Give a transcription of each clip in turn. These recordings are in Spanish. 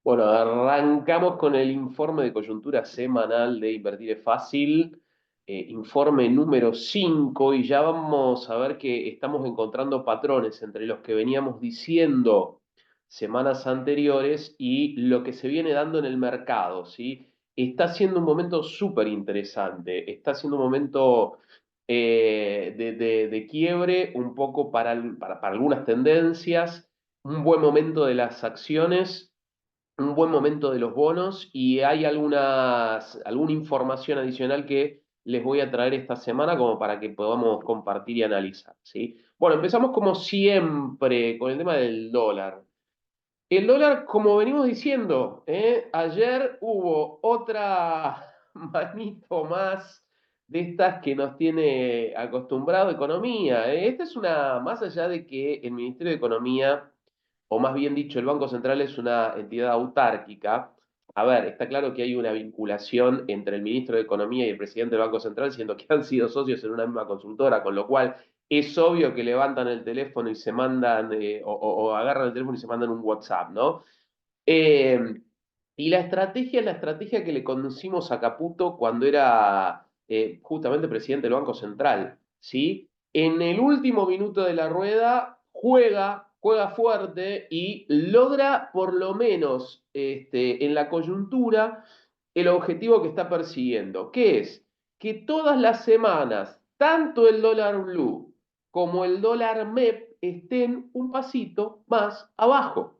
Bueno, arrancamos con el informe de coyuntura semanal de Invertir es Fácil, informe número 5 y ya vamos a ver que estamos encontrando patrones entre los que veníamos diciendo semanas anteriores y lo que se viene dando en el mercado, ¿sí? Está siendo un momento súper interesante, está siendo un momento de quiebre un poco para algunas tendencias, un buen momento de las acciones, un buen momento de los bonos y hay alguna información adicional que les voy a traer esta semana como para que podamos compartir y analizar, ¿sí? Bueno, empezamos como siempre con el tema del dólar. El dólar, como venimos diciendo, ayer hubo otra manito más de estas que nos tiene acostumbrado economía. Esta es una, más allá de que el Ministerio de Economía, o más bien dicho, el Banco Central es una entidad autárquica. A ver, está claro que hay una vinculación entre el ministro de Economía y el presidente del Banco Central, siendo que han sido socios en una misma consultora, con lo cual es obvio que levantan el teléfono y se mandan, o agarran el teléfono y se mandan un WhatsApp, ¿no? Eh, y la estrategia es la estrategia que le conocimos a Caputo cuando era justamente presidente del Banco Central, ¿sí? En el último minuto de la rueda juega fuerte y logra por lo menos en la coyuntura el objetivo que está persiguiendo, que es que todas las semanas, tanto el dólar blue como el dólar MEP estén un pasito más abajo.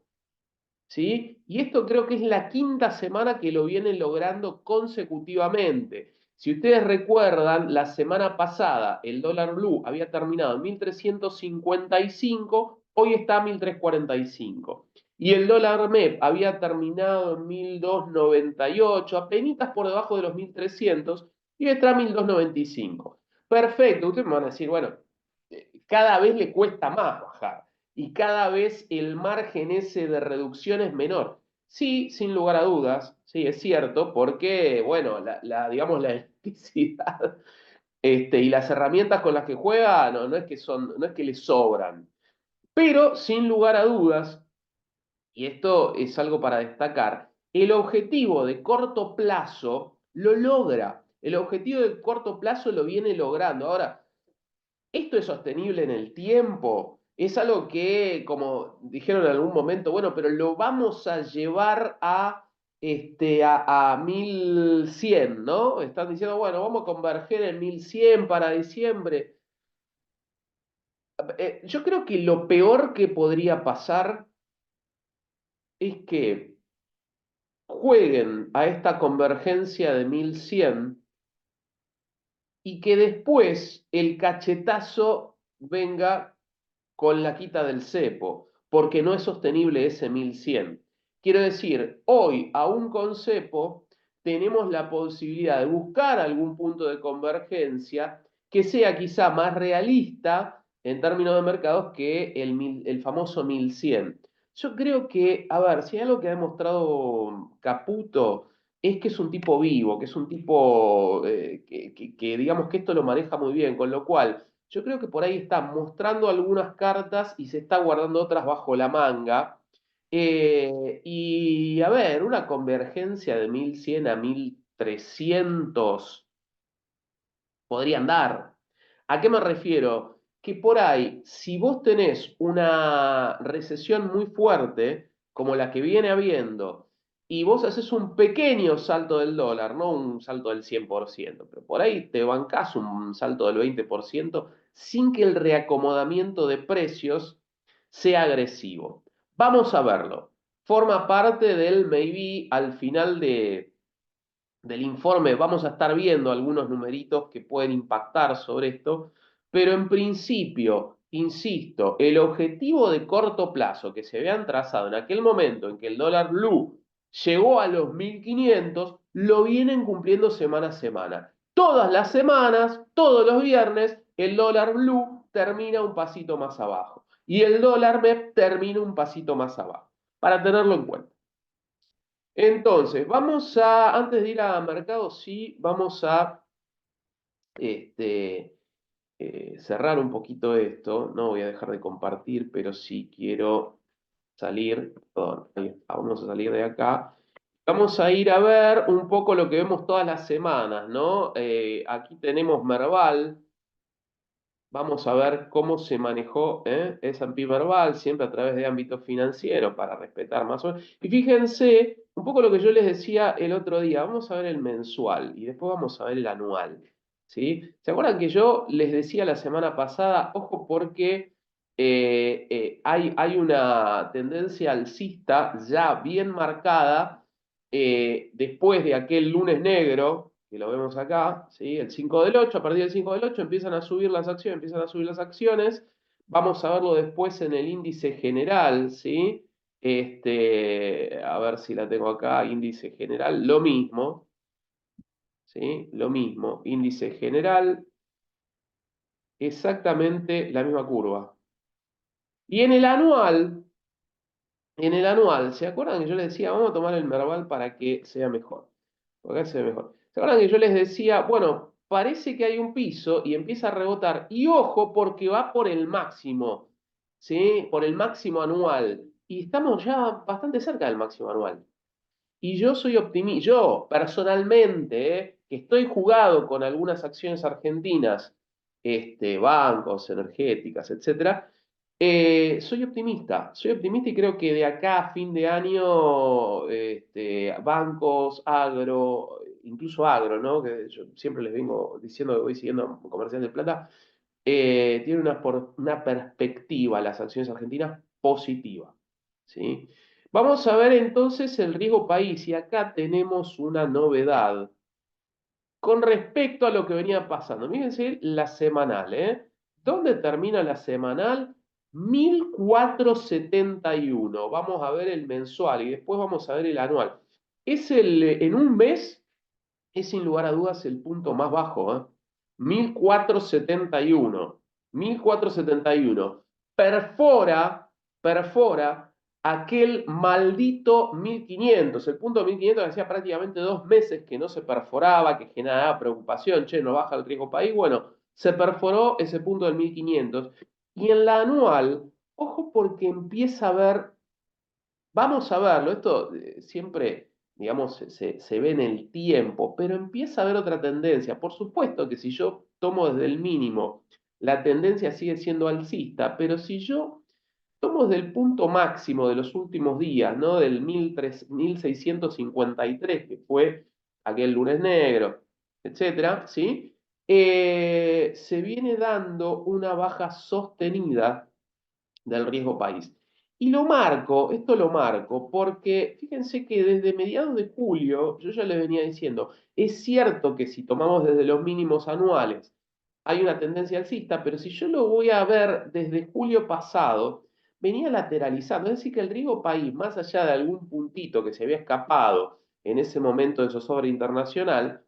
¿Sí? Y esto creo que es la quinta semana que lo vienen logrando consecutivamente. Si ustedes recuerdan, la semana pasada el dólar blue había terminado en 1355, hoy está a 1345. Y el dólar MEP había terminado en 1298, apenas por debajo de los 1300, y hoy está a 1295. Perfecto, ustedes me van a decir, bueno, cada vez le cuesta más bajar y cada vez el margen ese de reducción es menor. Sí, sin lugar a dudas, sí, es cierto, porque, bueno, digamos, la elasticidad y las herramientas con las que juega no es que no es que le sobran, pero sin lugar a dudas, y esto es algo para destacar, el objetivo de corto plazo lo logra. El objetivo de corto plazo lo viene logrando. Ahora, ¿esto es sostenible en el tiempo? Es algo que, como dijeron en algún momento, bueno, pero lo vamos a llevar a 1100, ¿no? Están diciendo, bueno, vamos a converger en 1100 para diciembre. Yo creo que lo peor que podría pasar es que jueguen a esta convergencia de 1100 y que después el cachetazo venga con la quita del cepo, porque no es sostenible ese 1100. Quiero decir, hoy, aún con cepo, tenemos la posibilidad de buscar algún punto de convergencia que sea quizá más realista en términos de mercados que el famoso 1100. Yo creo que, a ver, si hay algo que ha demostrado Caputo, es que es un tipo vivo, que es un tipo que digamos que esto lo maneja muy bien, con lo cual yo creo que por ahí está mostrando algunas cartas y se está guardando otras bajo la manga. Y a ver, una convergencia de 1100 a 1300 podrían dar. ¿A qué me refiero? Que por ahí, si vos tenés una recesión muy fuerte, como la que viene habiendo, y vos haces un pequeño salto del dólar, no un salto del 100%, pero por ahí te bancás un salto del 20% sin que el reacomodamiento de precios sea agresivo. Vamos a verlo. Forma parte del maybe al final del informe vamos a estar viendo algunos numeritos que pueden impactar sobre esto, pero en principio, insisto, el objetivo de corto plazo que se habían trazado en aquel momento en que el dólar blue llegó a los 1500, lo vienen cumpliendo semana a semana. Todas las semanas, todos los viernes, el dólar blue termina un pasito más abajo y el dólar MEP termina un pasito más abajo, para tenerlo en cuenta. Entonces, antes de ir a mercado, sí, vamos a este, cerrar un poquito esto. No voy a dejar de compartir, pero sí quiero. salir, perdón, ahí está, vamos a salir de acá. Vamos a ir a ver un poco lo que vemos todas las semanas, ¿no? Aquí tenemos Merval. Vamos a ver cómo se manejó S&P Merval, siempre a través de ámbito financiero, para respetar más o menos. Y fíjense, un poco lo que yo les decía el otro día, vamos a ver el mensual y después vamos a ver el anual, ¿sí? ¿Se acuerdan que yo les decía la semana pasada, ojo porque hay una tendencia alcista ya bien marcada después de aquel lunes negro, que lo vemos acá, ¿sí? El 5 del 8, a partir del 5 del 8 empiezan a subir las acciones, empiezan a subir las acciones. Vamos a verlo después en el índice general, ¿sí? A ver si la tengo acá, índice general, lo mismo, ¿sí? Lo mismo, índice general, exactamente la misma curva. Y en el anual, ¿se acuerdan que yo les decía, vamos a tomar el Merval para que sea mejor? Porque se ve mejor. ¿Se acuerdan que yo les decía, bueno, parece que hay un piso y empieza a rebotar? Y ojo, porque va por el máximo, ¿sí? Por el máximo anual. Y estamos ya bastante cerca del máximo anual. Y yo soy optimista, yo personalmente, que estoy jugado con algunas acciones argentinas, bancos, energéticas, etcétera, soy optimista y creo que de acá a fin de año, bancos, agro, incluso agro, ¿no? Que yo siempre les vengo diciendo que voy siguiendo Comercial de Plata, tiene una perspectiva las acciones argentinas positiva, ¿sí? Vamos a ver entonces el riesgo país y acá tenemos una novedad con respecto a lo que venía pasando. Fíjense la semanal, ¿eh? ¿Dónde termina la semanal? 1471. Vamos a ver el mensual y después vamos a ver el anual. En un mes es sin lugar a dudas el punto más bajo, ¿eh? 1471. 1471. Perfora aquel maldito 1500. El punto 1500 que hacía prácticamente 2 meses que no se perforaba, que generaba preocupación. Che, no baja el riesgo país. Bueno, se perforó ese punto del 1500. Y en la anual, ojo porque empieza a ver. Vamos a verlo, esto siempre, digamos, se ve en el tiempo, pero empieza a haber otra tendencia. Por supuesto que si yo tomo desde el mínimo, la tendencia sigue siendo alcista, pero si yo tomo desde el punto máximo de los últimos días, ¿no? Del 1653, que fue aquel lunes negro, etcétera, ¿sí? Se viene dando una baja sostenida del riesgo país. Y esto lo marco, porque fíjense que desde mediados de julio, yo ya les venía diciendo, es cierto que si tomamos desde los mínimos anuales, hay una tendencia alcista, pero si yo lo voy a ver desde julio pasado, venía lateralizando, es decir, que el riesgo país, más allá de algún puntito que se había escapado en ese momento de zozobra internacional,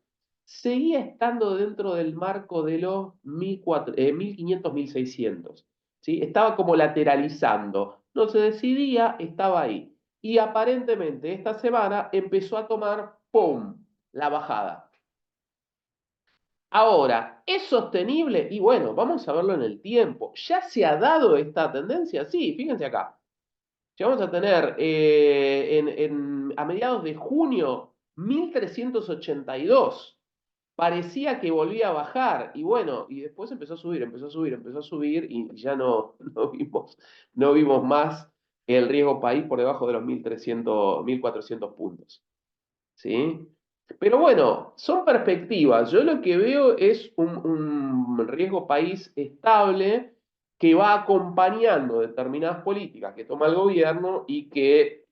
seguía estando dentro del marco de los 1500, 1600. ¿Sí? Estaba como lateralizando, no se decidía, estaba ahí. Y aparentemente esta semana empezó a tomar, ¡pum!, la bajada. Ahora, ¿es sostenible? Y bueno, vamos a verlo en el tiempo. ¿Ya se ha dado esta tendencia? Sí, fíjense acá. Ya vamos a tener a mediados de junio 1382. Parecía que volvía a bajar y bueno, y después empezó a subir, empezó a subir, empezó a subir y ya no vimos más el riesgo país por debajo de los 1300, 1400 puntos. ¿Sí? Pero bueno, son perspectivas. Yo lo que veo es un riesgo país estable que va acompañando determinadas políticas que toma el gobierno y que,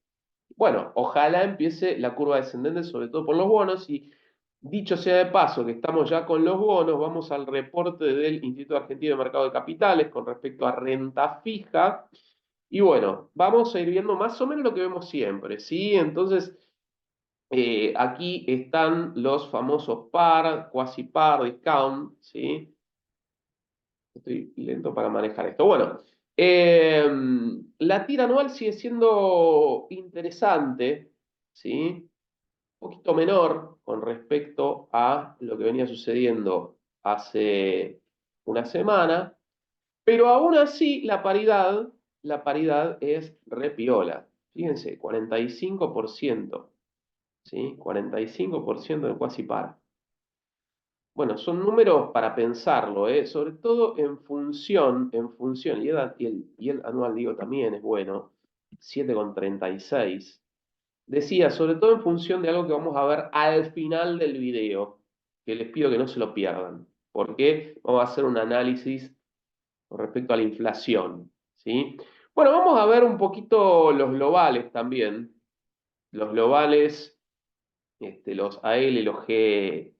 bueno, ojalá empiece la curva descendente, sobre todo por los bonos. Y dicho sea de paso que estamos ya con los bonos, vamos al reporte del Instituto Argentino de Mercado de Capitales con respecto a renta fija. Y bueno, vamos a ir viendo más o menos lo que vemos siempre, ¿sí? Entonces, aquí están los famosos par, quasi par, discount, ¿sí? Estoy lento para manejar esto. Bueno, la tira anual sigue siendo interesante, ¿sí? Un poquito menor con respecto a lo que venía sucediendo hace una semana, pero aún así la paridad es re piola. Fíjense, 45%, ¿sí? 45% del cuasi par. Bueno, son números para pensarlo, ¿eh? Sobre todo en función, y el anual digo también es bueno, 7,36. Decía, sobre todo en función de algo que vamos a ver al final del video, que les pido que no se lo pierdan, porque vamos a hacer un análisis con respecto a la inflación, ¿sí? Bueno, vamos a ver un poquito los globales también, los globales, los AL y los GD,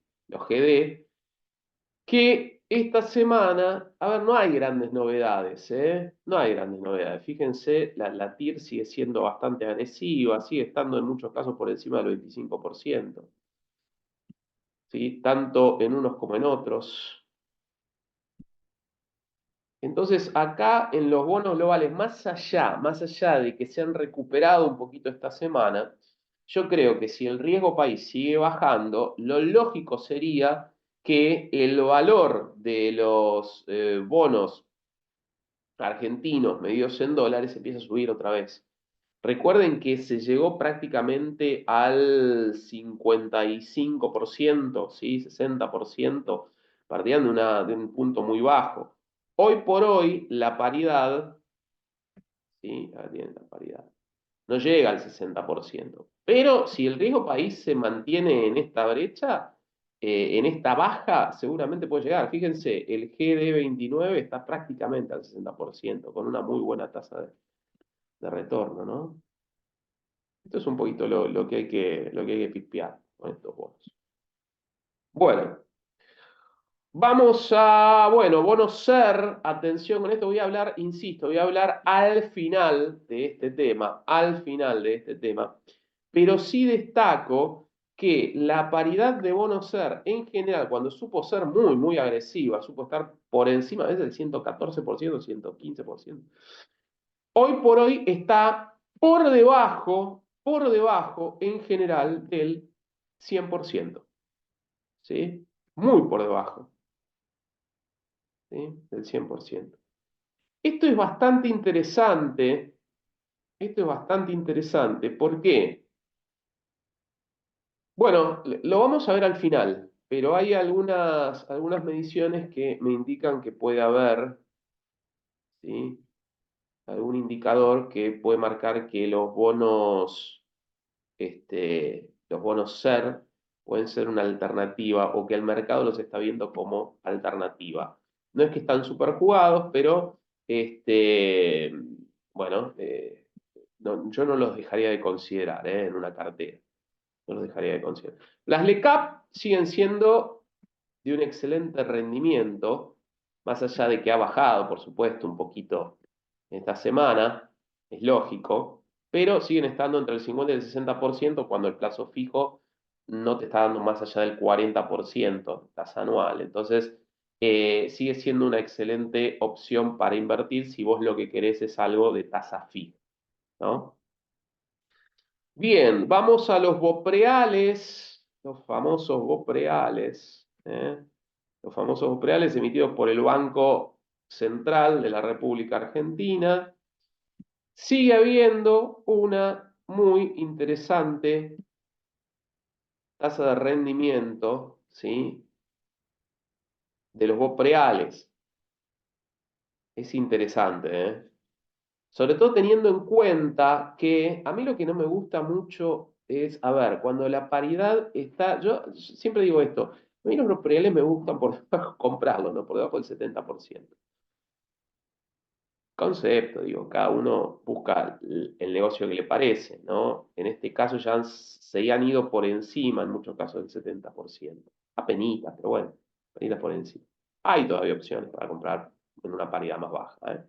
que esta semana, a ver, no hay grandes novedades, ¿eh? No hay grandes novedades. Fíjense, la TIR sigue siendo bastante agresiva, sigue estando en muchos casos por encima del 25%, ¿sí? Tanto en unos como en otros. Entonces, acá en los bonos globales, más allá de que se han recuperado un poquito esta semana, yo creo que si el riesgo país sigue bajando, lo lógico sería que el valor de los bonos argentinos medidos en dólares empiece a subir otra vez. Recuerden que se llegó prácticamente al 55%, ¿sí? 60%, partían de un punto muy bajo. Hoy por hoy, la paridad, ¿sí? Acá tienen la paridad, no llega al 60%. Pero si el riesgo país se mantiene en esta brecha, en esta baja, seguramente puede llegar. Fíjense, el GD29 está prácticamente al 60%, con una muy buena tasa de retorno, ¿no? Esto es un poquito lo que hay que pispear con estos bonos. Bueno, vamos a, bueno, bonos SER, atención con esto, voy a hablar, insisto, voy a hablar al final de este tema, al final de este tema, pero sí destaco que la paridad de bonos SER en general, cuando supo ser muy, muy agresiva, supo estar por encima a veces del 114%, 115%, hoy por hoy está por debajo en general del 100%, ¿sí? Muy por debajo, ¿sí? Del 100%. Esto es bastante interesante, ¿por qué? Bueno, lo vamos a ver al final, pero hay algunas mediciones que me indican que puede haber, ¿sí? Algún indicador que puede marcar que los bonos SER pueden ser una alternativa o que el mercado los está viendo como alternativa. No es que están super jugados, pero bueno, yo no los dejaría de considerar en una cartera. No los dejaría de considerar. Las LECAP siguen siendo de un excelente rendimiento, más allá de que ha bajado, por supuesto, un poquito esta semana, es lógico, pero siguen estando entre el 50 y el 60% cuando el plazo fijo no te está dando más allá del 40% tasa anual. Entonces, sigue siendo una excelente opción para invertir si vos lo que querés es algo de tasa fija, ¿no? Bien, vamos a los BOPREALES, los famosos BOPREALES, ¿eh? Los famosos BOPREALES emitidos por el Banco Central de la República Argentina. Sigue habiendo una muy interesante tasa de rendimiento, ¿sí? De los BOPREALES. Es interesante, ¿eh? Sobre todo teniendo en cuenta que a mí lo que no me gusta mucho es, a ver, cuando la paridad está, yo siempre digo esto, a mí los BOPREALES me gustan por debajo, comprarlos, ¿no? Por debajo del 70%. Concepto, digo, cada uno busca el negocio que le parece, ¿no? En este caso se han ido por encima, en muchos casos, del 70%. Apenitas, pero bueno, apenitas por encima. Hay todavía opciones para comprar en una paridad más baja, ¿eh?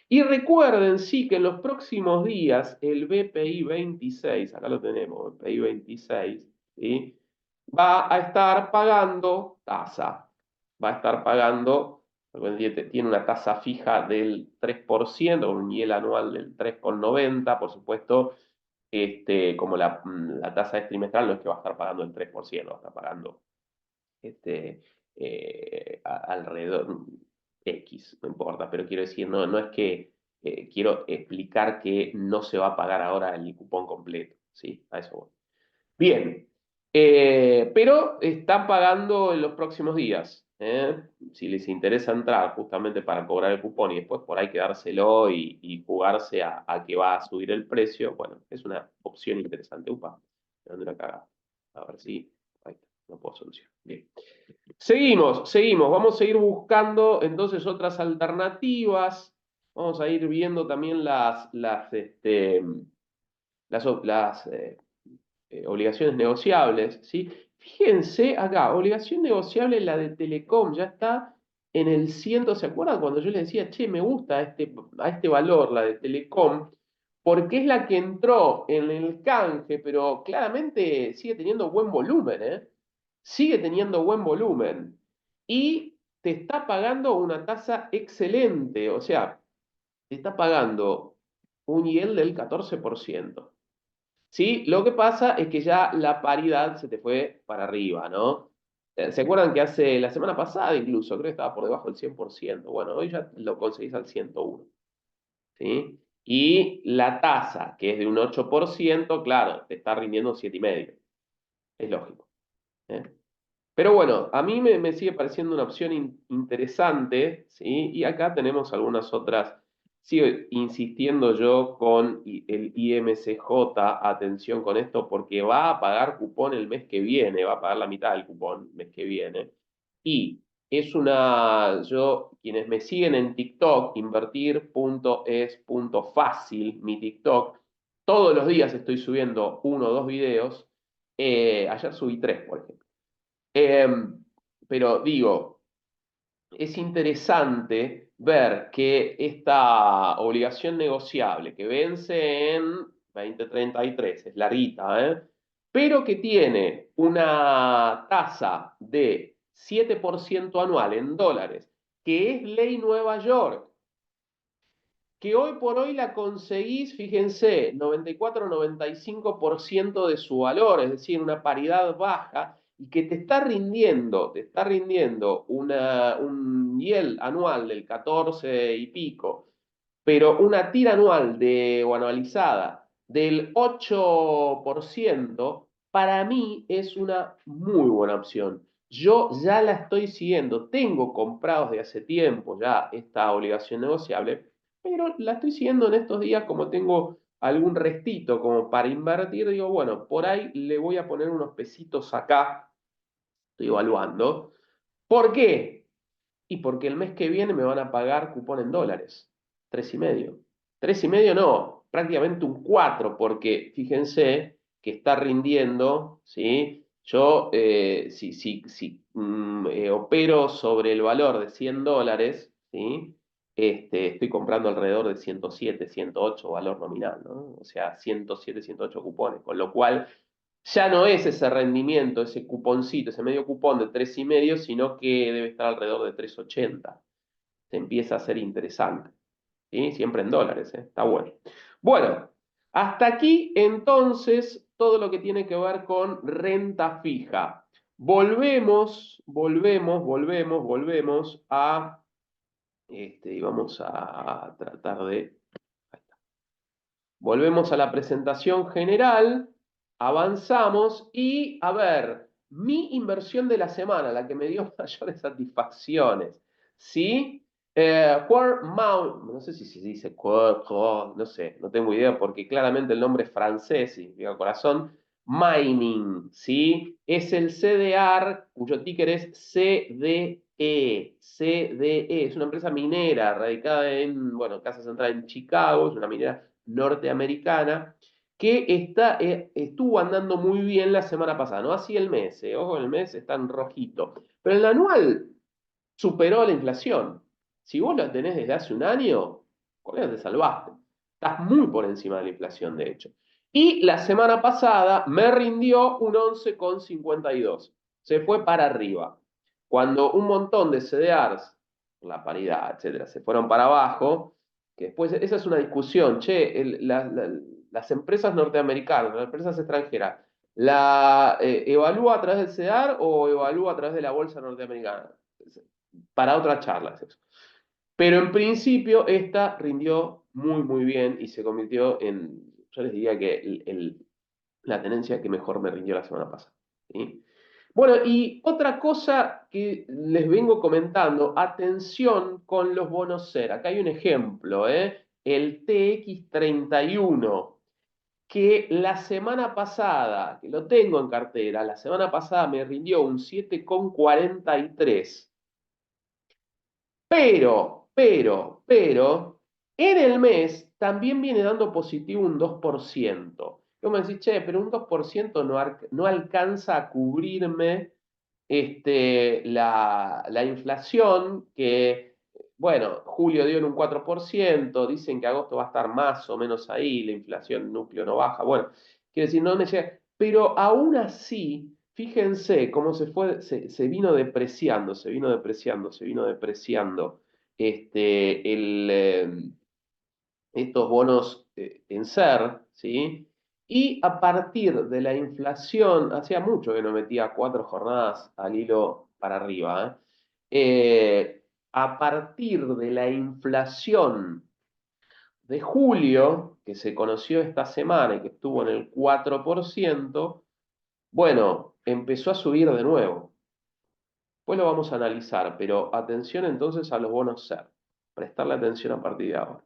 Y recuerden, sí, que en los próximos días el BPI 26, acá lo tenemos, BPI 26, ¿sí? Va a estar pagando tasa, va a estar pagando, tiene una tasa fija del 3%, un yield anual del 3,90, por supuesto, como la tasa es trimestral, no es que va a estar pagando el 3%, va a estar pagando alrededor X, no importa, pero quiero decir, no es que quiero explicar que no se va a pagar ahora el cupón completo, ¿sí? A eso voy. Bien, pero están pagando en los próximos días. Si les interesa entrar justamente para cobrar el cupón y después por ahí quedárselo y jugarse a que va a subir el precio, bueno, es una opción interesante. Upa, me mandé una cagada. A ver si. Ahí está, no puedo solucionar. Bien. Seguimos. Vamos a ir buscando entonces otras alternativas. Vamos a ir viendo también las obligaciones negociables, ¿sí? Fíjense acá, obligación negociable, la de Telecom, ya está en el 100, ¿se acuerdan cuando yo les decía, che, me gusta a este valor, la de Telecom, porque es la que entró en el canje, pero claramente sigue teniendo buen volumen, ¿eh? Sigue teniendo buen volumen. Y te está pagando una tasa excelente, o sea, te está pagando un yield del 14%. ¿Sí? Lo que pasa es que ya la paridad se te fue para arriba, ¿no? ¿Se acuerdan que hace la semana pasada incluso, creo que estaba por debajo del 100%? Bueno, hoy ya lo conseguís al 101, ¿sí? Y la tasa, que es de un 8%, claro, te está rindiendo 7,5. Es lógico, ¿eh? Pero bueno, a mí me sigue pareciendo una opción interesante, ¿sí? Y acá tenemos algunas otras. Sigo insistiendo yo con el IMCJ, atención con esto, porque va a pagar cupón el mes que viene, va a pagar la mitad del cupón el mes que viene. Y quienes me siguen en TikTok, invertir.es.fácil, mi TikTok, todos los días estoy subiendo 1 o 2 videos. Ayer subí 3, por ejemplo. Pero digo, es interesante ver que esta obligación negociable que vence en 2033, es larguita, pero que tiene una tasa de 7% anual en dólares, que es ley Nueva York, que hoy por hoy la conseguís, fíjense, 94-95% de su valor, es decir, una paridad baja, y que te está rindiendo un yield anual del 14 y pico, pero una tira anual o anualizada del 8%, para mí es una muy buena opción. Yo ya la estoy siguiendo, tengo comprados de hace tiempo ya esta obligación negociable, pero la estoy siguiendo en estos días como tengo algún restito como para invertir, digo, bueno, por ahí le voy a poner unos pesitos acá, estoy evaluando. ¿Por qué? Y porque el mes que viene me van a pagar cupón en dólares. 3,5. 3,5 no, prácticamente un 4, porque fíjense que está rindiendo, ¿sí? Yo, si opero sobre el valor de $100, ¿sí? Estoy comprando alrededor de 107, 108 valor nominal, ¿no? O sea, 107, 108 cupones, con lo cual ya no es ese rendimiento, ese cuponcito, ese medio cupón de 3,5, sino que debe estar alrededor de 3,80. Se empieza a ser interesante, ¿sí? Siempre en dólares, ¿eh? Está bueno. Bueno, hasta aquí entonces todo lo que tiene que ver con renta fija. Volvemos y vamos a tratar de. Volvemos a la presentación general, avanzamos y, a ver, mi inversión de la semana, la que me dio mayores satisfacciones, ¿sí? No sé si se dice no sé, no tengo idea porque claramente el nombre es francés, significa corazón. Mining, ¿sí? Es el CDR, cuyo ticker es CDE. CDE, es una empresa minera radicada en, bueno, casa central en Chicago, es una minera norteamericana, que estuvo andando muy bien la semana pasada, no así el mes, ojo, el mes está en rojito, pero el anual superó la inflación. Si vos la tenés desde hace un año, con eso te salvaste. Estás muy por encima de la inflación, de hecho. Y la semana pasada me rindió un 11,52. Se fue para arriba. Cuando un montón de CDRs, la paridad, etcétera, se fueron para abajo, que después, esa es una discusión, che, las empresas norteamericanas, las empresas extranjeras, ¿la evalúa a través del CEDAR o evalúa a través de la bolsa norteamericana? Para otra charla es eso. Pero en principio esta rindió muy, muy bien y se convirtió en, yo les diría que la tenencia que mejor me rindió la semana pasada. ¿Sí? Bueno, y otra cosa que les vengo comentando, atención con los bonos SER. Acá hay un ejemplo, ¿eh? El TX31 que la semana pasada, que lo tengo en cartera, la semana pasada me rindió un 7,43. Pero, en el mes también viene dando positivo un 2%. Yo me decís, che, pero un 2% no alcanza a cubrirme la inflación que, bueno, julio dio en un 4%, dicen que agosto va a estar más o menos ahí, la inflación núcleo no baja. Bueno, quiere decir, no me llega, pero aún así, fíjense cómo se vino depreciando, se vino depreciando, se vino depreciando estos bonos en SER, ¿sí? Y a partir de la inflación, hacía mucho que no metía 4 jornadas al hilo para arriba, a partir de la inflación de julio, que se conoció esta semana y que estuvo en el 4%, bueno, empezó a subir de nuevo. Pues lo vamos a analizar, pero atención entonces a los bonos SER. Prestarle atención a partir de ahora.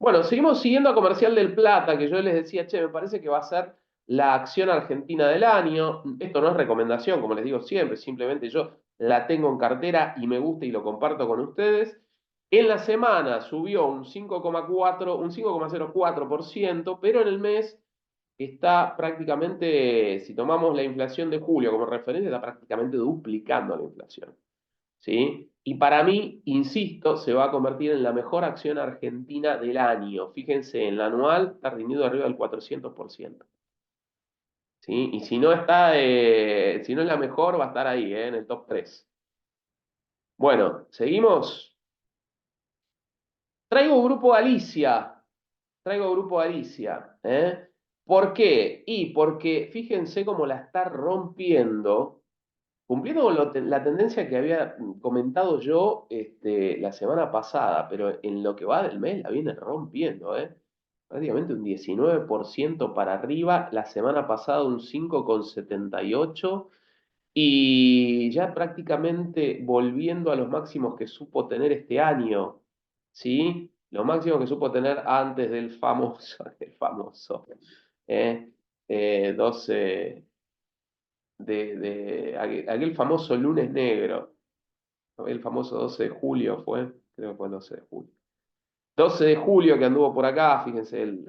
Bueno, seguimos siguiendo a Comercial del Plata, que yo les decía, che, me parece que va a ser la acción argentina del año. Esto no es recomendación, como les digo siempre, simplemente yo la tengo en cartera y me gusta y lo comparto con ustedes. En la semana subió un 5,4, un 5,04%, pero en el mes está prácticamente, si tomamos la inflación de julio como referencia, está prácticamente duplicando la inflación. ¿Sí? Y para mí, insisto, se va a convertir en la mejor acción argentina del año. Fíjense, en la anual está rindiendo arriba del 400%. ¿Sí? Y si no está, si no es la mejor, va a estar ahí, en el top 3. Bueno, seguimos. Traigo Grupo Galicia. Traigo Grupo Galicia. ¿Eh? ¿Por qué? Y porque fíjense cómo la está rompiendo. Cumpliendo con la tendencia que había comentado yo la semana pasada, pero en lo que va del mes la viene rompiendo, ¿eh? Prácticamente un 19% para arriba, la semana pasada un 5,78 y ya prácticamente volviendo a los máximos que supo tener este año, ¿sí? Los máximos que supo tener antes del famoso, ¿eh? 12 de aquel famoso lunes negro, ¿no? El famoso 12 de julio fue, creo que fue el 12 de julio. 12 de julio que anduvo por acá, fíjense el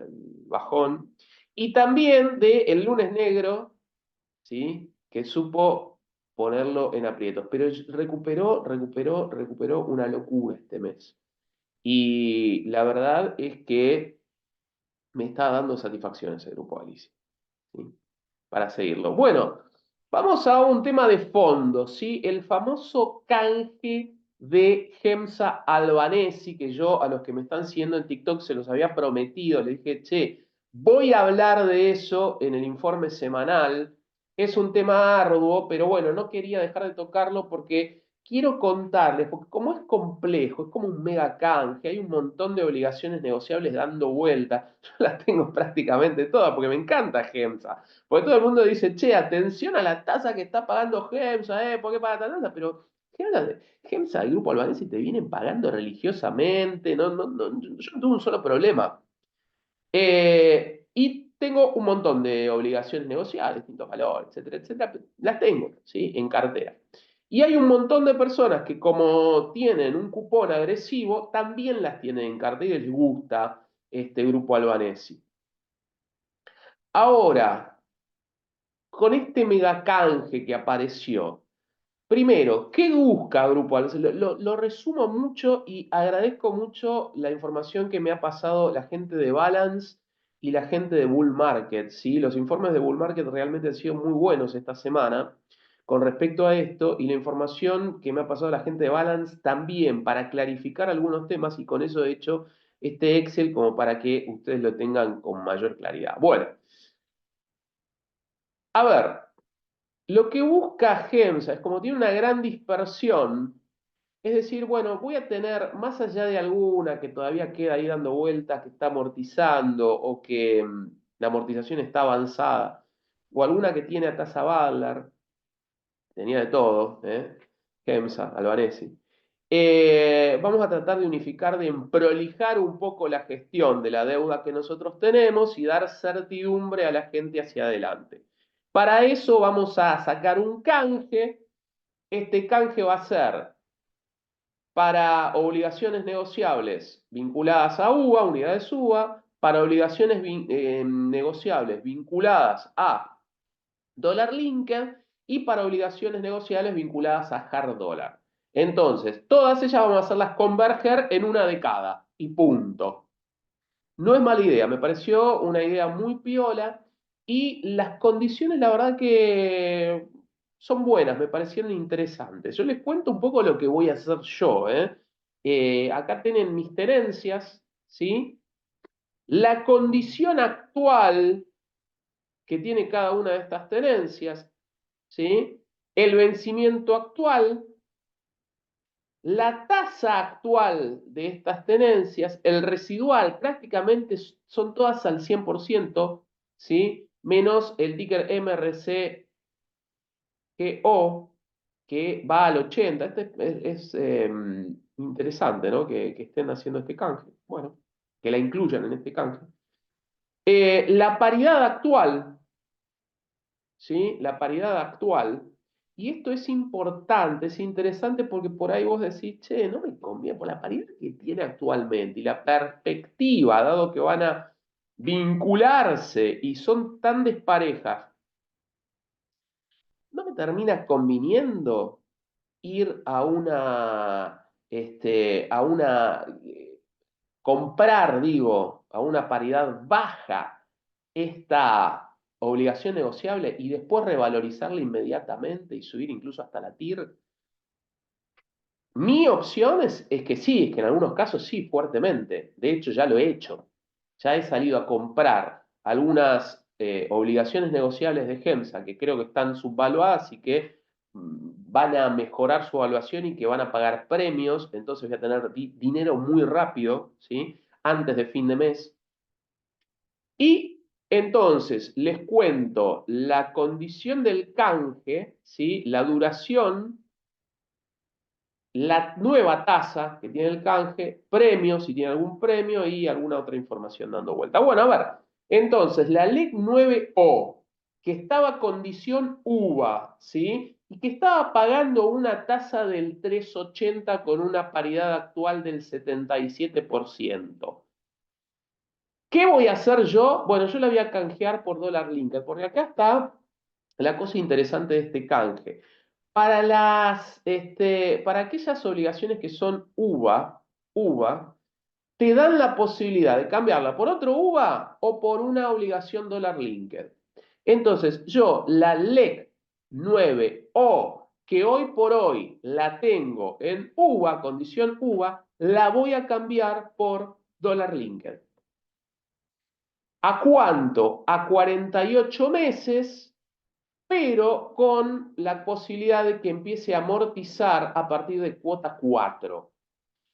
bajón. Y también de el lunes negro, ¿sí? Que supo ponerlo en aprietos. Pero recuperó una locura este mes. Y la verdad es que me está dando satisfacciones el grupo Alicia, ¿sí? Para seguirlo. Bueno, vamos a un tema de fondo, ¿sí? El famoso canje de Gemsa Albanesi, que yo a los que me están siguiendo en TikTok se los había prometido, le dije, che, voy a hablar de eso en el informe semanal. Es un tema arduo, pero bueno, no quería dejar de tocarlo porque quiero contarles, porque como es complejo, es como un mega canje, hay un montón de obligaciones negociables dando vuelta, yo las tengo prácticamente todas porque me encanta Gemsa. Porque todo el mundo dice, che, atención a la tasa que está pagando Gemsa, ¿por qué paga tanta tasa? Pero Gemsa, el grupo Albanesi te vienen pagando religiosamente, yo no tuve un solo problema. Y tengo un montón de obligaciones negociadas, distintos valores, etcétera, etcétera. Las tengo, ¿sí? En cartera. Y hay un montón de personas que como tienen un cupón agresivo, también las tienen en cartera y les gusta este grupo Albanesi. Ahora, con este mega canje que apareció, primero, ¿qué busca Grupo Alves? Lo resumo mucho y agradezco mucho la información que me ha pasado la gente de Balance y la gente de Bull Market, ¿sí? Los informes de Bull Market realmente han sido muy buenos esta semana con respecto a esto y la información que me ha pasado la gente de Balance también para clarificar algunos temas y con eso he hecho este Excel como para que ustedes lo tengan con mayor claridad. Bueno, a ver, lo que busca GEMSA es como tiene una gran dispersión, Es decir, bueno, voy a tener, más allá de alguna que todavía queda ahí dando vueltas, que está amortizando o que la amortización está avanzada, o alguna que tiene a tasa Badlar, tenía de todo, ¿eh? Gemsa, Albanesi. Vamos a tratar de unificar, de prolijar un poco la gestión de la deuda que nosotros tenemos y dar certidumbre a la gente hacia adelante. Para eso vamos a sacar un canje. Este canje va a ser para obligaciones negociables vinculadas a UVA, unidades UVA, para obligaciones negociables vinculadas a dólar linked y para obligaciones negociables vinculadas a hard dólar. Entonces, todas ellas vamos a hacerlas converger en una de cada y punto. No es mala idea, me pareció una idea muy piola y las condiciones, la verdad que son buenas, me parecieron interesantes. Yo les cuento un poco lo que voy a hacer yo, ¿eh? Acá tienen mis tenencias, ¿sí? La condición actual que tiene cada una de estas tenencias, ¿sí? El vencimiento actual, la tasa actual de estas tenencias, el residual, prácticamente son todas al 100%, ¿sí? Menos el ticker MRCGO, que va al 80%. Interesante, ¿no? Que estén haciendo este canje. Bueno, que la incluyan en este canje. La paridad actual, ¿sí? La paridad actual. Y esto es importante, es interesante porque por ahí vos decís, che, no me conviene por la paridad que tiene actualmente y la perspectiva, dado que van a vincularse y son tan desparejas, no me termina conviniendo ir comprar, digo, a una paridad baja esta obligación negociable y después revalorizarla inmediatamente y subir incluso hasta la TIR. Mi opción es que sí, es que en algunos casos sí, fuertemente. De hecho, ya lo he hecho. Ya he salido a comprar algunas obligaciones negociables de GEMSA que creo que están subvaluadas y que van a mejorar su evaluación y que van a pagar premios. Entonces voy a tener dinero muy rápido, ¿sí? Antes de fin de mes. Y entonces les cuento la condición del canje, ¿sí? La duración, la nueva tasa que tiene el canje, premio, si tiene algún premio y alguna otra información dando vuelta. Bueno, a ver, entonces la LEC 9O, que estaba condición UVA, ¿sí? Y que estaba pagando una tasa del 3,80 con una paridad actual del 77%. ¿Qué voy a hacer yo? Bueno, yo la voy a canjear por dólar linker, porque acá está la cosa interesante de este canje. Para aquellas obligaciones que son UVA, te dan la posibilidad de cambiarla por otro UVA o por una obligación dólar linked. Entonces, yo la LEC 9O, que hoy por hoy la tengo en UVA, condición UVA, la voy a cambiar por dólar linked. ¿A cuánto? A 48 meses, pero con la posibilidad de que empiece a amortizar a partir de cuota 4.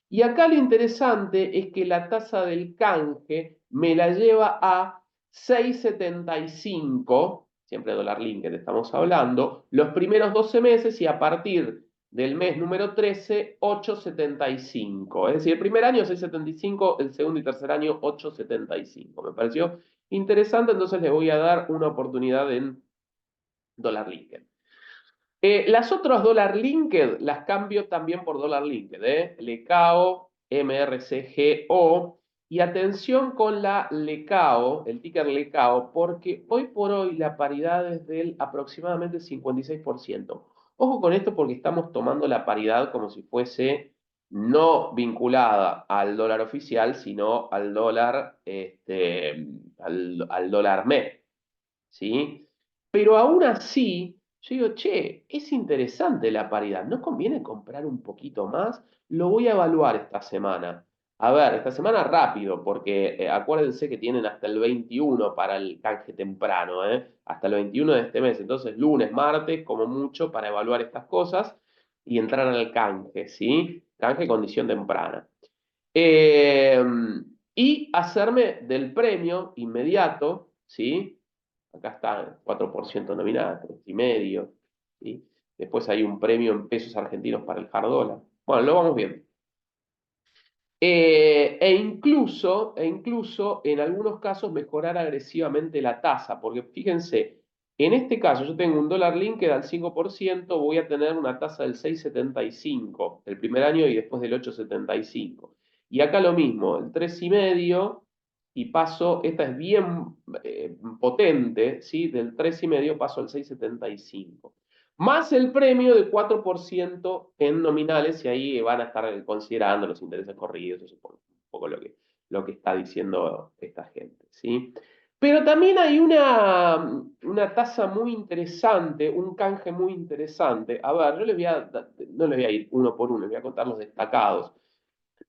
Y acá lo interesante es que la tasa del canje me la lleva a 6,75, siempre dólar linked estamos hablando, los primeros 12 meses y a partir del mes número 13, 8,75. Es decir, el primer año 6,75, el segundo y tercer año 8,75. Me pareció interesante, entonces le voy a dar una oportunidad en dólar linked. Las otras dólar linked las cambio también por dólar linked, LECAO, MRCGO, y atención con la LECAO, el ticker LECAO, porque hoy por hoy la paridad es del aproximadamente 56%. Ojo con esto porque estamos tomando la paridad como si fuese no vinculada al dólar oficial, sino al dólar, al dólar MEP, ¿sí? Pero aún así, yo digo, che, es interesante la paridad, ¿no conviene comprar un poquito más? Lo voy a evaluar esta semana. A ver, esta semana rápido, porque acuérdense que tienen hasta el 21 para el canje temprano, ¿eh? Hasta el 21 de este mes. Entonces, lunes, martes, como mucho, para evaluar estas cosas. y entrar al canje, ¿sí? Canje condición temprana. Eh, y hacerme del premio inmediato, ¿sí? Acá está 4% nominal, 3,5%, ¿sí? Después hay un premio en pesos argentinos para el hard dólar. Bueno, lo vamos viendo. E incluso en algunos casos mejorar agresivamente la tasa, porque fíjense, en este caso yo tengo un dólar linked al 5%, voy a tener una tasa del 6,75 el primer año y después del 8,75. Y acá lo mismo, el 3,5 y paso, esta es bien potente, ¿sí? Del 3,5 paso al 6,75 más el premio de 4% en nominales, y ahí van a estar considerando los intereses corridos, eso es un poco lo que está diciendo esta gente, ¿sí? Pero también hay una tasa muy interesante, un canje muy interesante. A ver, no les voy a ir uno por uno, les voy a contar los destacados.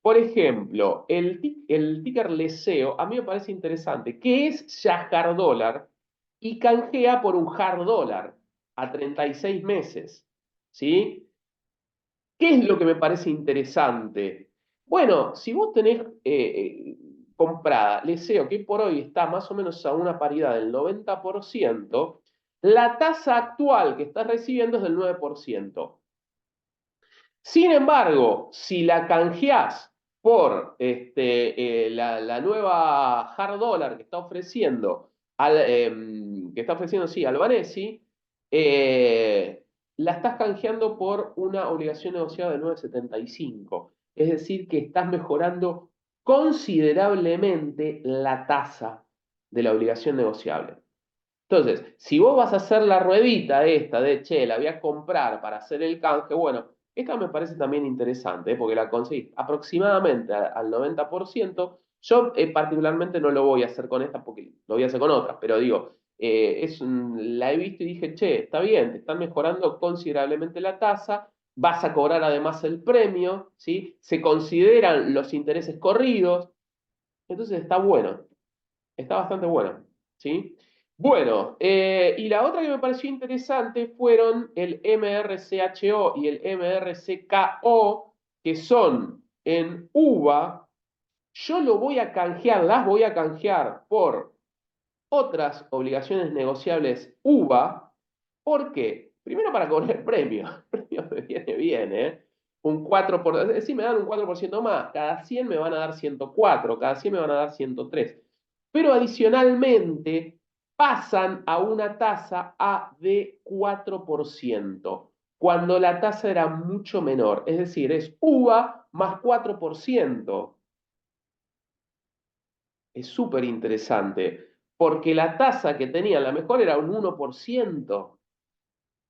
Por ejemplo, el ticker Leseo a mí me parece interesante, que es ya hard dólar y canjea por un hard dólar a 36 meses, ¿sí? ¿Qué es lo que me parece interesante? Bueno, si vos tenés comprada Leseo, que por hoy está más o menos a una paridad del 90%, la tasa actual que estás recibiendo es del 9%. Sin embargo, si la canjeás por la nueva hard dollar que está ofreciendo, sí, Albanesi, la estás canjeando por una obligación negociada de 9,75. Es decir, que estás mejorando considerablemente la tasa de la obligación negociable. Entonces, si vos vas a hacer la ruedita esta de, che, la voy a comprar para hacer el canje, bueno, esta me parece también interesante, porque la conseguís aproximadamente al 90%. Yo particularmente no lo voy a hacer con esta porque lo voy a hacer con otras, pero digo, la he visto y dije, che, está bien, te están mejorando considerablemente la tasa, vas a cobrar además el premio, ¿sí? Se consideran los intereses corridos, entonces está bueno, está bastante bueno, ¿sí? Bueno, y la otra que me pareció interesante fueron el MRCHO y el MRCKO, que son en UVA. Yo lo voy a canjear, las voy a canjear por otras obligaciones negociables UVA. ¿Por qué? Primero para cobrar el premio. El premio me viene bien, ¿eh? Un 4%, es decir, me dan un 4% más. Cada 100 me van a dar 104, cada 100 me van a dar 103. Pero adicionalmente pasan a una tasa de 4%, cuando la tasa era mucho menor. Es decir, es UVA más 4%. Es súper interesante, porque la tasa que tenían la mejor era un 1%.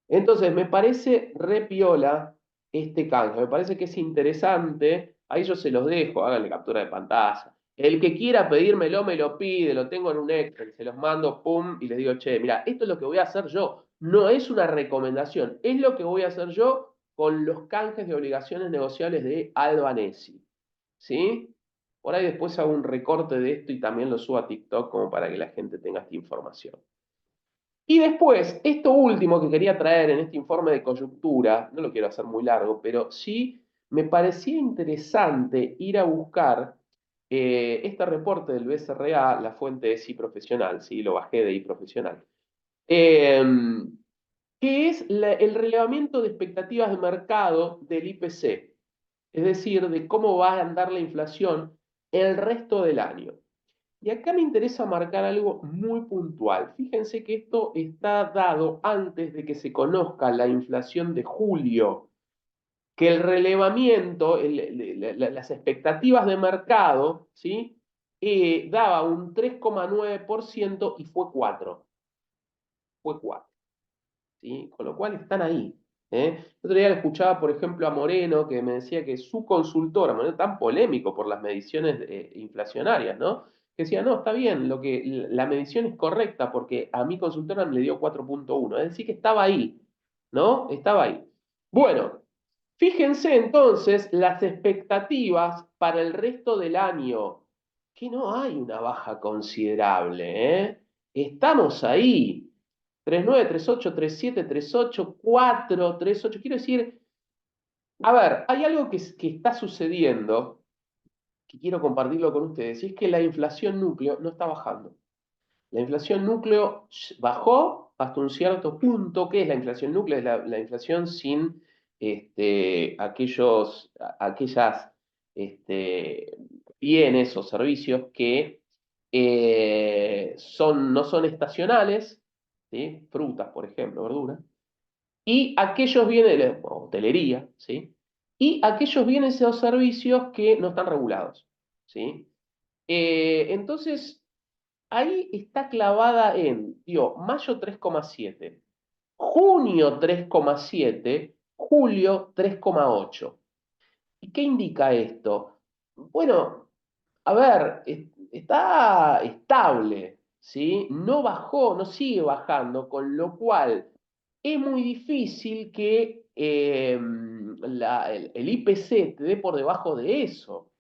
Entonces, me parece re piola este canje, me parece que es interesante. Ahí yo se los dejo, háganle captura de pantalla. El que quiera pedírmelo, me lo pide, lo tengo en un Excel, se los mando, pum, y les digo, che, mira, esto es lo que voy a hacer yo. No es una recomendación, es lo que voy a hacer yo con los canjes de obligaciones negociables de Albanesi. ¿Sí? Por ahí después hago un recorte de esto y también lo subo a TikTok como para que la gente tenga esta información. Y después, esto último que quería traer en este informe de coyuntura, no lo quiero hacer muy largo, pero sí me parecía interesante ir a buscar este reporte del BSRA, la fuente es iProfesional, ¿sí? Lo bajé de iProfesional, eh, que es el relevamiento de expectativas de mercado del IPC, es decir, de cómo va a andar la inflación el resto del año. Y acá me interesa marcar algo muy puntual. Fíjense que esto está dado antes de que se conozca la inflación de julio, que el relevamiento, las expectativas de mercado, ¿sí? Daba un 3,9% y fue 4. Fue 4. ¿Sí? Con lo cual están ahí. ¿Eh? El otro día le escuchaba, por ejemplo, a Moreno, que me decía que su consultora, Moreno tan polémico por las mediciones inflacionarias, ¿no? Que decía, no, está bien, la medición es correcta porque a mi consultora me le dio 4,1, es decir, que estaba ahí, ¿no? Estaba ahí. Bueno, fíjense entonces las expectativas para el resto del año, que no hay una baja considerable, ¿eh? Estamos ahí. 3,9, 3,8, 3,7, 3,8, 4, 3,8. Quiero decir, A ver, hay algo que está sucediendo, que quiero compartirlo con ustedes, y es que la inflación núcleo no está bajando. La inflación núcleo bajó hasta un cierto punto. ¿Qué es la inflación núcleo? Es la inflación sin aquellas bienes o servicios que no son estacionales, ¿sí? Frutas, por ejemplo, verduras, y aquellos bienes, hotelería, ¿sí? Y aquellos bienes o servicios que no están regulados, ¿sí? Entonces, ahí está clavada en, digo, mayo 3,7, junio 3,7, julio 3,8. ¿Y qué indica esto? Bueno, a ver, está estable, ¿sí? No bajó, no sigue bajando, con lo cual es muy difícil que el IPC te dé por debajo de eso.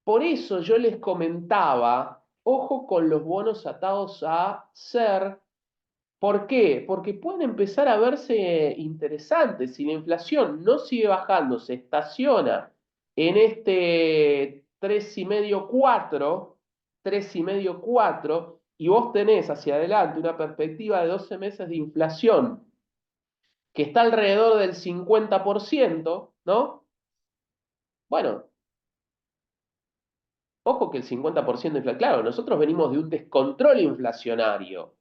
Por eso yo les comentaba, ojo con los bonos atados a SER. ¿Por qué? Porque pueden empezar a verse interesantes. Si la inflación no sigue bajando, se estaciona en este 3,5, 4, 3,5, 4, y vos tenés hacia adelante una perspectiva de 12 meses de inflación que está alrededor del 50%, ¿no? Bueno, ojo que el 50% de inflación, claro, nosotros venimos de un descontrol inflacionario,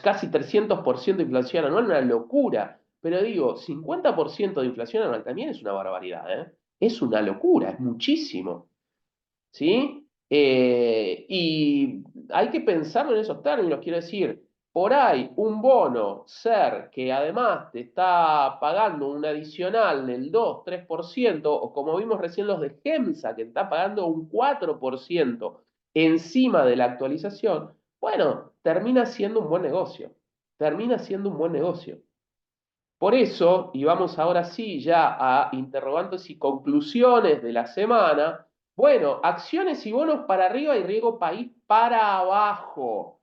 casi 300% de inflación anual, una locura. Pero digo, 50% de inflación anual también es una barbaridad, ¿eh? Es una locura, es muchísimo. ¿Sí? Y hay que pensarlo en esos términos, quiero decir, por ahí un bono SER que además te está pagando un adicional del 2, 3%, o como vimos recién los de GEMSA, que está pagando un 4% encima de la actualización, bueno, termina siendo un buen negocio, termina siendo un buen negocio. Por eso, y vamos ahora sí ya a interrogantes y conclusiones de la semana, bueno, acciones y bonos para arriba y riesgo país para abajo.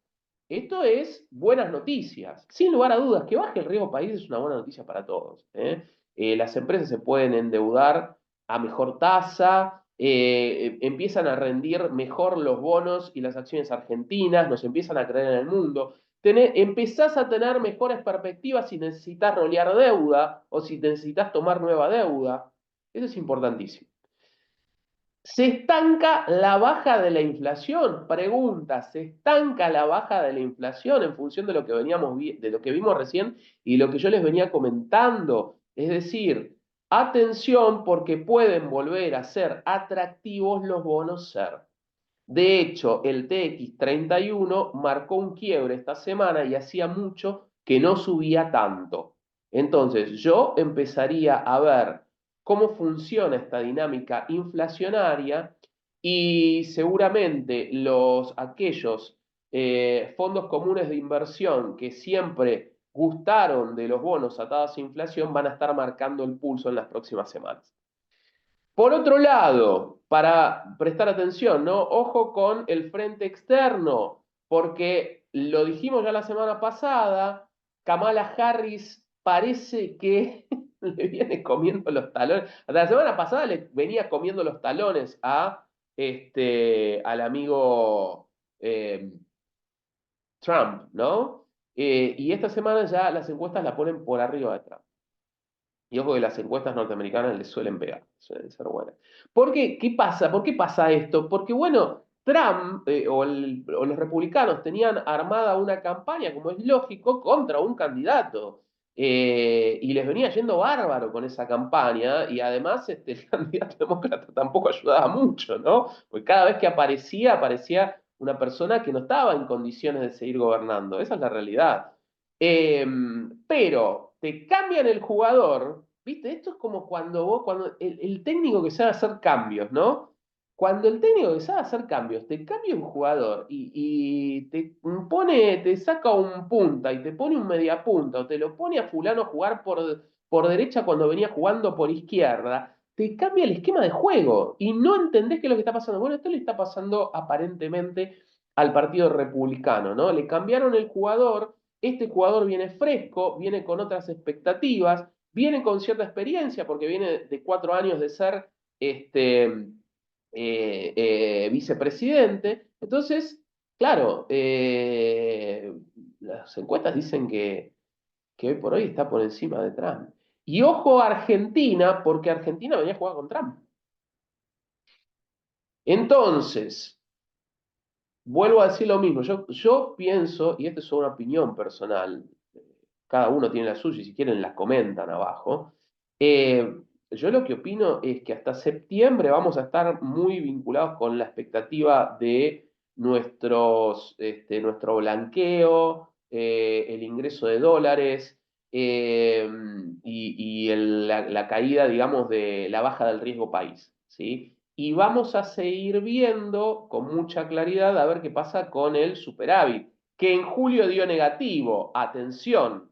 Esto es buenas noticias. Sin lugar a dudas, que baje el riesgo país es una buena noticia para todos, ¿eh? Las empresas se pueden endeudar a mejor tasa, empiezan a rendir mejor los bonos y las acciones argentinas, nos empiezan a creer en el mundo. Empezás a tener mejores perspectivas si necesitas rolear deuda o si necesitas tomar nueva deuda. Eso es importantísimo. ¿Se estanca la baja de la inflación? Pregunta, ¿se estanca la baja de la inflación en función de lo que de lo que vimos recién y lo que yo les venía comentando? Es decir, atención porque pueden volver a ser atractivos los bonos SER. De hecho, el TX31 marcó un quiebre esta semana y hacía mucho que no subía tanto. Entonces, yo empezaría a ver cómo funciona esta dinámica inflacionaria y seguramente aquellos fondos comunes de inversión que siempre gustaron de los bonos atados a inflación van a estar marcando el pulso en las próximas semanas. Por otro lado, para prestar atención, ¿no? Ojo con el frente externo, porque lo dijimos ya la semana pasada, Kamala Harris parece que le viene comiendo los talones. Hasta la semana pasada le venía comiendo los talones al amigo eh, Trump, ¿no? Y esta semana ya las encuestas la ponen por arriba de Trump. Y ojo que las encuestas norteamericanas les suelen pegar, suelen ser buenas. ¿Por qué? ¿Qué pasa? ¿Por qué pasa esto? Porque, bueno, Trump o los republicanos tenían armada una campaña, como es lógico, contra un candidato. Y les venía yendo bárbaro con esa campaña, y además el candidato demócrata tampoco ayudaba mucho, ¿no? Porque cada vez que aparecía una persona que no estaba en condiciones de seguir gobernando. Esa es la realidad. Pero te cambian el jugador, ¿viste? Esto es como cuando el técnico que sabe hacer cambios, ¿no? Cuando el técnico que sabe hacer cambios te cambia un jugador y te saca un punta y te pone un media punta o te lo pone a fulano a jugar por derecha cuando venía jugando por izquierda, te cambia el esquema de juego y no entendés qué es lo que está pasando. Bueno, esto le está pasando aparentemente al Partido Republicano, ¿no? Le cambiaron el jugador, este jugador viene fresco, viene con otras expectativas, viene con cierta experiencia, porque viene de 4 años de ser vicepresidente. Entonces, claro, las encuestas dicen que hoy por hoy está por encima de Trump. Y ojo a Argentina, porque Argentina venía a jugar con Trump. Entonces, vuelvo a decir lo mismo, yo pienso, y esta es una opinión personal, cada uno tiene la suya y si quieren las comentan abajo, eh, yo lo que opino es que hasta septiembre vamos a estar muy vinculados con la expectativa de nuestro blanqueo, el ingreso de dólares la caída, digamos, de la baja del riesgo país, ¿sí? Y vamos a seguir viendo con mucha claridad a ver qué pasa con el superávit, que en julio dio negativo. Atención,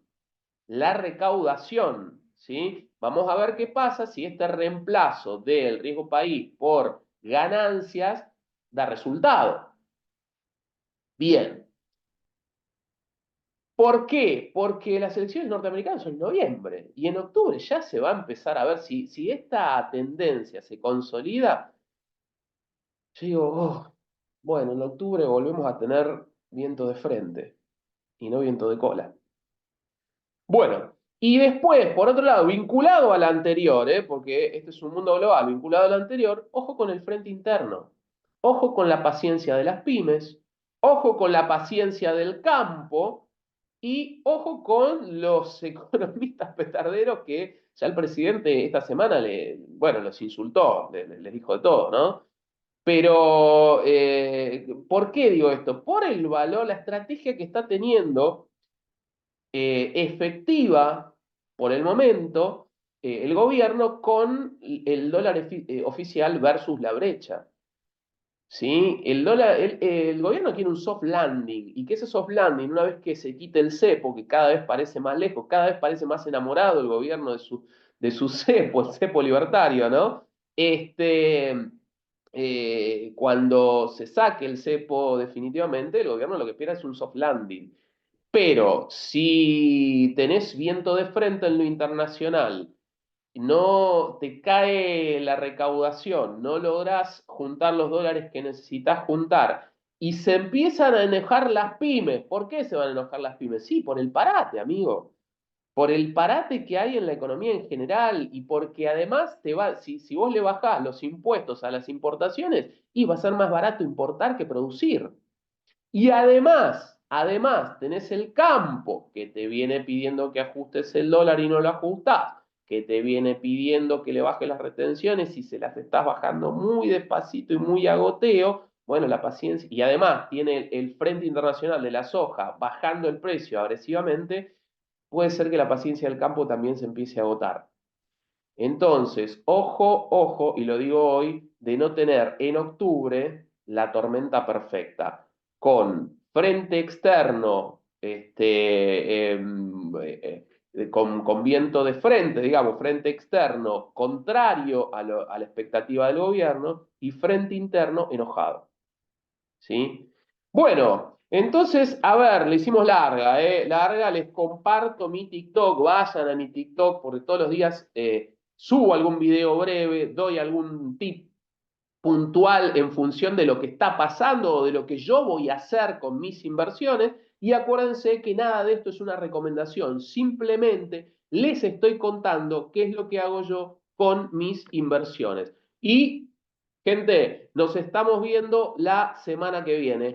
la recaudación, ¿sí? Vamos a ver qué pasa si este reemplazo del riesgo país por ganancias da resultado. Bien. ¿Por qué? Porque las elecciones norteamericanas son en noviembre y en octubre ya se va a empezar a ver si esta tendencia se consolida. Yo digo, bueno, en octubre volvemos a tener viento de frente y no viento de cola. Bueno, y después, por otro lado, vinculado al anterior, porque este es un mundo global, vinculado al anterior, ojo con el frente interno, ojo con la paciencia de las pymes, ojo con la paciencia del campo y ojo con los economistas petarderos que ya el presidente esta semana bueno, los insultó, les dijo de todo, ¿no? Pero, ¿por qué digo esto? Por el valor, la estrategia que está teniendo efectiva por el momento el gobierno con el dólar oficial versus la brecha. ¿Sí? El gobierno quiere un soft landing y que ese soft landing, una vez que se quite el cepo, que cada vez parece más lejos, cada vez parece más enamorado el gobierno de su cepo, el cepo libertario, ¿no? Cuando se saque el cepo definitivamente, el gobierno lo que espera es un soft landing. Pero si tenés viento de frente en lo internacional, no te cae la recaudación, no lográs juntar los dólares que necesitas juntar y se empiezan a enojar las pymes. ¿Por qué se van a enojar las pymes? Sí, por el parate, amigo. Por el parate que hay en la economía en general y porque además si vos le bajás los impuestos a las importaciones, y va a ser más barato importar que producir. Y además, tenés el campo que te viene pidiendo que ajustes el dólar y no lo ajustás, que te viene pidiendo que le bajes las retenciones y se las estás bajando muy despacito y muy a goteo. Bueno, la paciencia, y además tiene el Frente Internacional de la Soja bajando el precio agresivamente, puede ser que la paciencia del campo también se empiece a agotar. Entonces, ojo, ojo, y lo digo hoy, de no tener en octubre la tormenta perfecta, con frente externo, con viento de frente, digamos, frente externo contrario a la expectativa del gobierno y frente interno enojado. ¿Sí? Bueno, entonces, a ver, le hicimos larga, ¿eh? Larga, les comparto mi TikTok, vayan a mi TikTok, porque todos los días subo algún video breve, doy algún tip puntual en función de lo que está pasando o de lo que yo voy a hacer con mis inversiones. Y acuérdense que nada de esto es una recomendación, simplemente les estoy contando qué es lo que hago yo con mis inversiones. Y, gente, nos estamos viendo la semana que viene.